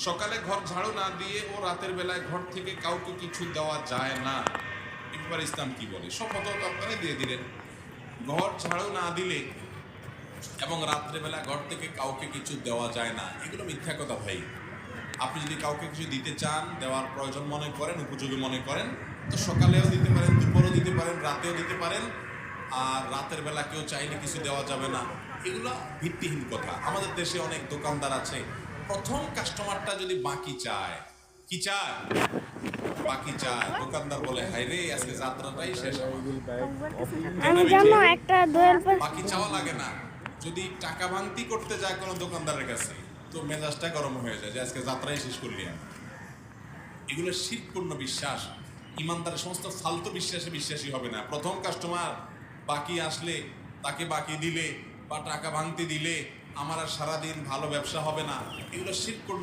সকালে ঘর ঝাড়ু না দিয়ে ও রাতের বেলায় ঘর থেকে কাউকে কিছু দেওয়া যায় না, এবার ইসলাম কি বলে? সব ফতোয়া তো আপনারা দিয়ে দিলেন। ঘর ঝাড়ু না দিলে এবং রাত্রেবেলা ঘর থেকে কাউকে কিছু দেওয়া যায় না, এগুলো মিথ্যা কথা ভাই। আপনি যদি কাউকে কিছু দিতে চান, দেওয়ার প্রয়োজন মনে করেন, উপযোগী মনে করেন, তো সকালেও দিতে পারেন, দুপুরেও দিতে পারেন, রাতেও দিতে পারেন। আর রাতের বেলা কেউ চাইলে কিছু দেওয়া যাবে না, এগুলো ভিত্তিহীন কথা। আমাদের দেশে অনেক দোকানদার আছে, প্রথম কাস্টমারটা যদি বাকি চায়, কি চায়? বাকি চায়। দোকানদার বলে, হাই রে, আজকে যাত্রাটাই শেষ আমার। আমি জানো একটা দোয়েল পাখি। বাকি চাওয়া লাগে না। যদি টাকা ভাঙতি করতে যায় কোনো দোকানদারের কাছে, তো মেজাজটা গরম হয়ে যায় যে আজকে যাত্রাই শেষ করলি আমি। এগুলো শিরকপূর্ণ বিশ্বাস। ইমানদারের সমস্ত ফালতু বিশ্বাসে বিশ্বাসী হবে না। প্রথম কাস্টমার বাকি আসলে তাকে বাকি দিলে বা টাকা ভাঙতি দিলে আমার আর সারাদিন ভালো ব্যবসা হবে না, এগুলো শিরকপূর্ণ